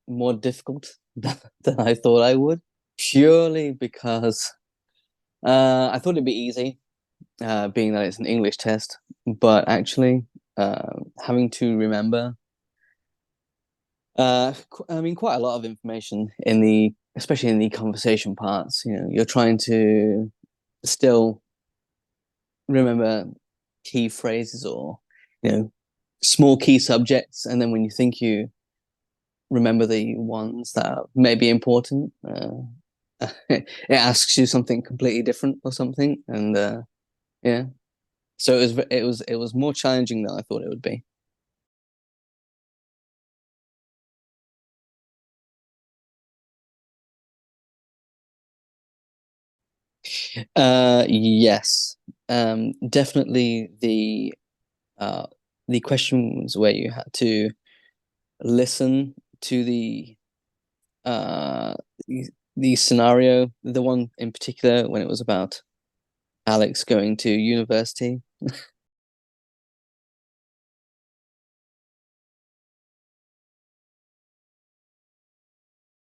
more difficult than I thought I would, purely because I thought it'd be easy, being that it's an English test, but actually having to remember, quite a lot of information especially in the conversation parts. You're trying to still remember key phrases or small key subjects, and then when you think you remember the ones that may be important, it asks you something completely different or something, and yeah. So it was more challenging than I thought it would be. Yes. Definitely the questions where you had to listen to the scenario, the one in particular when it was about Alex going to university.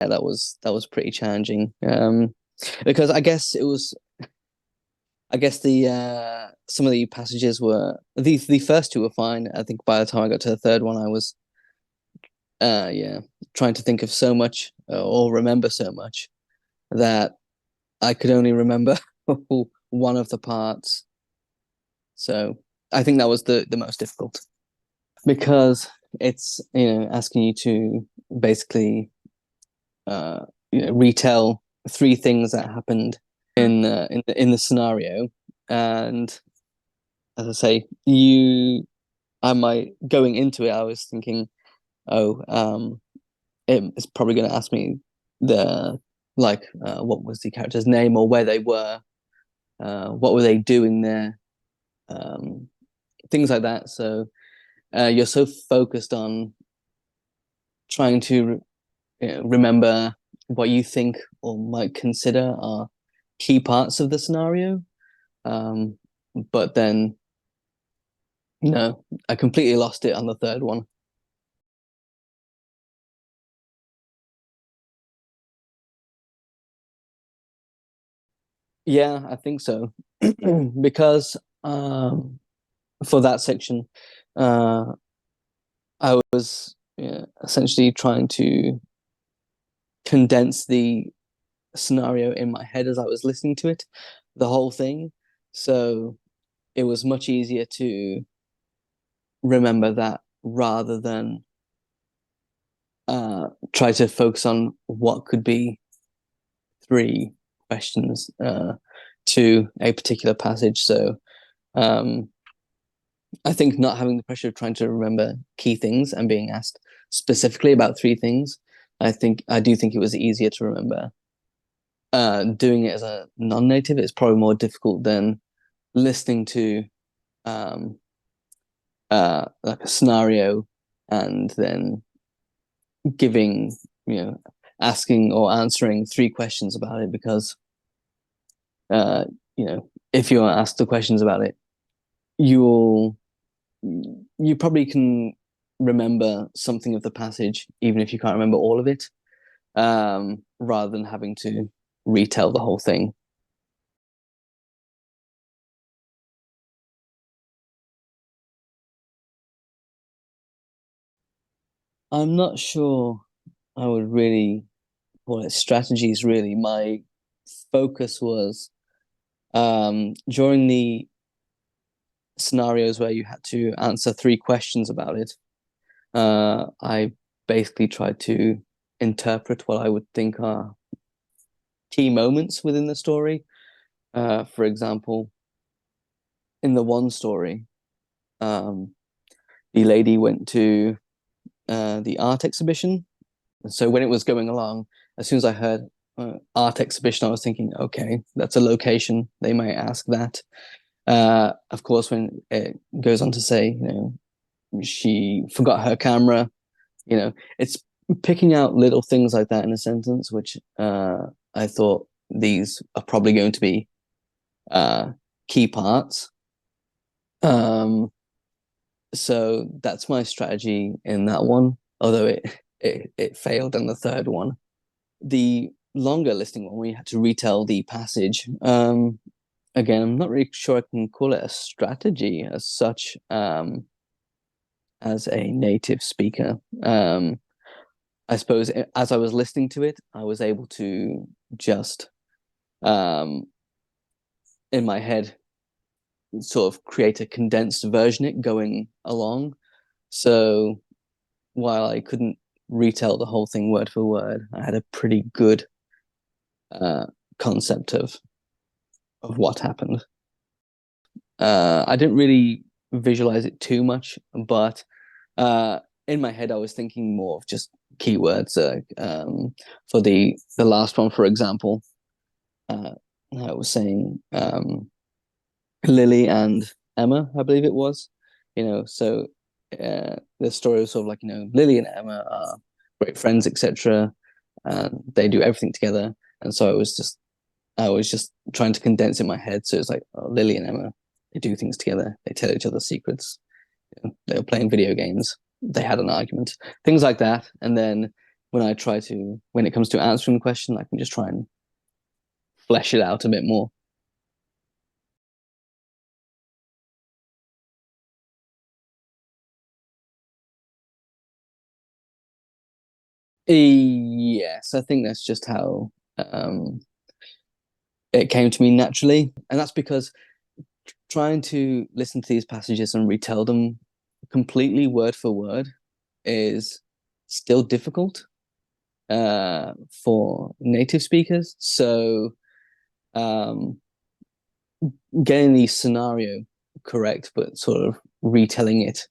Yeah, that was pretty challenging. Because I guess the some of the passages were the first two were fine. I think by the time I got to the third one, I was trying to think of so much or remember so much that I could only remember one of the parts. So I think that was the most difficult, because it's asking you to basically retell three things that happened in the scenario, and as I say, going into it, I was thinking, it's probably going to ask me what was the character's name or where they were, what were they doing there, things like that. So you're so focused on trying to remember what you think or might consider are key parts of the scenario, but then I completely lost it on the third one. Yeah, I think so. Because for that section, I was essentially trying to condense the scenario in my head as I was listening to it, the whole thing. So it was much easier to remember that rather than try to focus on what could be three questions to a particular passage. So I think not having the pressure of trying to remember key things and being asked specifically about three things, I do think it was easier to remember. Doing it as a non-native, it's probably more difficult than listening to like a scenario and then giving, asking or answering three questions about it, because if you are asked the questions about it, you probably can remember something of the passage, even if you can't remember all of it, rather than having to retell the whole thing. I'm not sure I would really call it strategies, really. My focus was during the scenarios where you had to answer three questions about it, I basically tried to interpret what I would think are key moments within the story. For example, in the one story, the lady went to the art exhibition. So when it was going along, as soon as I heard art exhibition, I was thinking, okay, that's a location. They might ask that. Of course, when it goes on to say, she forgot her camera, it's picking out little things like that in a sentence, which I thought these are probably going to be key parts. So that's my strategy in that one, although it failed, and the third one, the longer listening one, we had to retell the passage. Again, I'm not really sure I can call it a strategy as such, as a native speaker. I suppose as I was listening to it, I was able to just, in my head, sort of create a condensed version it going along. So while I couldn't retell the whole thing word for word, I had a pretty good concept of what happened. I didn't really visualize it too much, but in my head I was thinking more of just keywords. For the last one, for example, I was saying Lily and Emma, I believe it was. So the story was sort of like, Lily and Emma are great friends, etc. And they do everything together. And so I was just trying to condense in my head. So it's like, Lily and Emma, they do things together. They tell each other secrets. They were playing video games. They had an argument, things like that. And then when it comes to answering the question, I can just try and flesh it out a bit more. Yes, I think that's just how it came to me naturally. And that's because trying to listen to these passages and retell them completely word for word is still difficult for native speakers. So getting the scenario correct, but sort of retelling it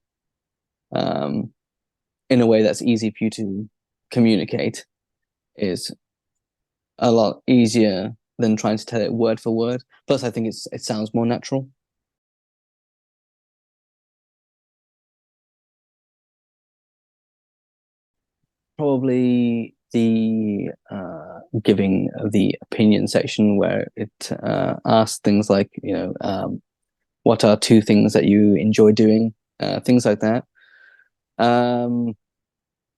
in a way that's easy for you to communicate is a lot easier than trying to tell it word for word. Plus, I think it sounds more natural. Probably the giving the opinion section, where it asks things like, what are two things that you enjoy doing, things like that.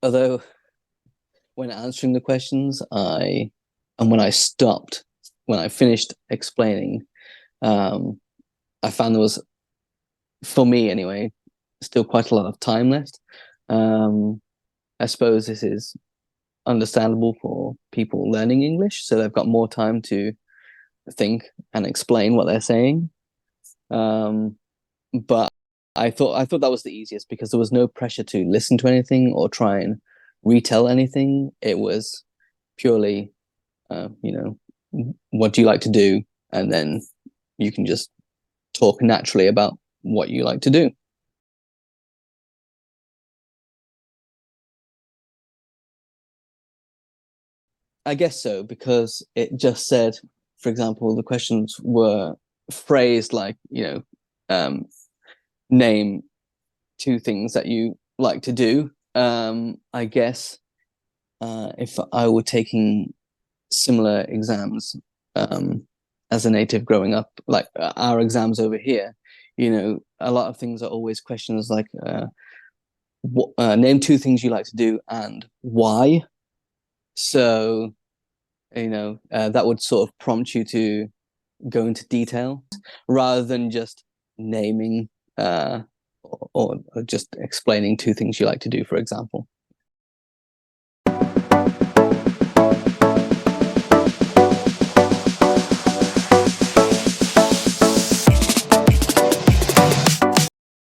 Although when answering the questions, when I finished explaining, I found there was, for me anyway, still quite a lot of time left. I suppose this is understandable for people learning English, so they've got more time to think and explain what they're saying. But I thought that was the easiest because there was no pressure to listen to anything or try and retell anything. It was purely, what do you like to do? And then you can just talk naturally about what you like to do. I guess so, because it just said, for example, the questions were phrased like, name two things that you like to do. I guess if I were taking similar exams as a native growing up, like our exams over here, a lot of things are always questions like, name two things you like to do and why. So, that would sort of prompt you to go into detail rather than just naming or just explaining two things you like to do, for example.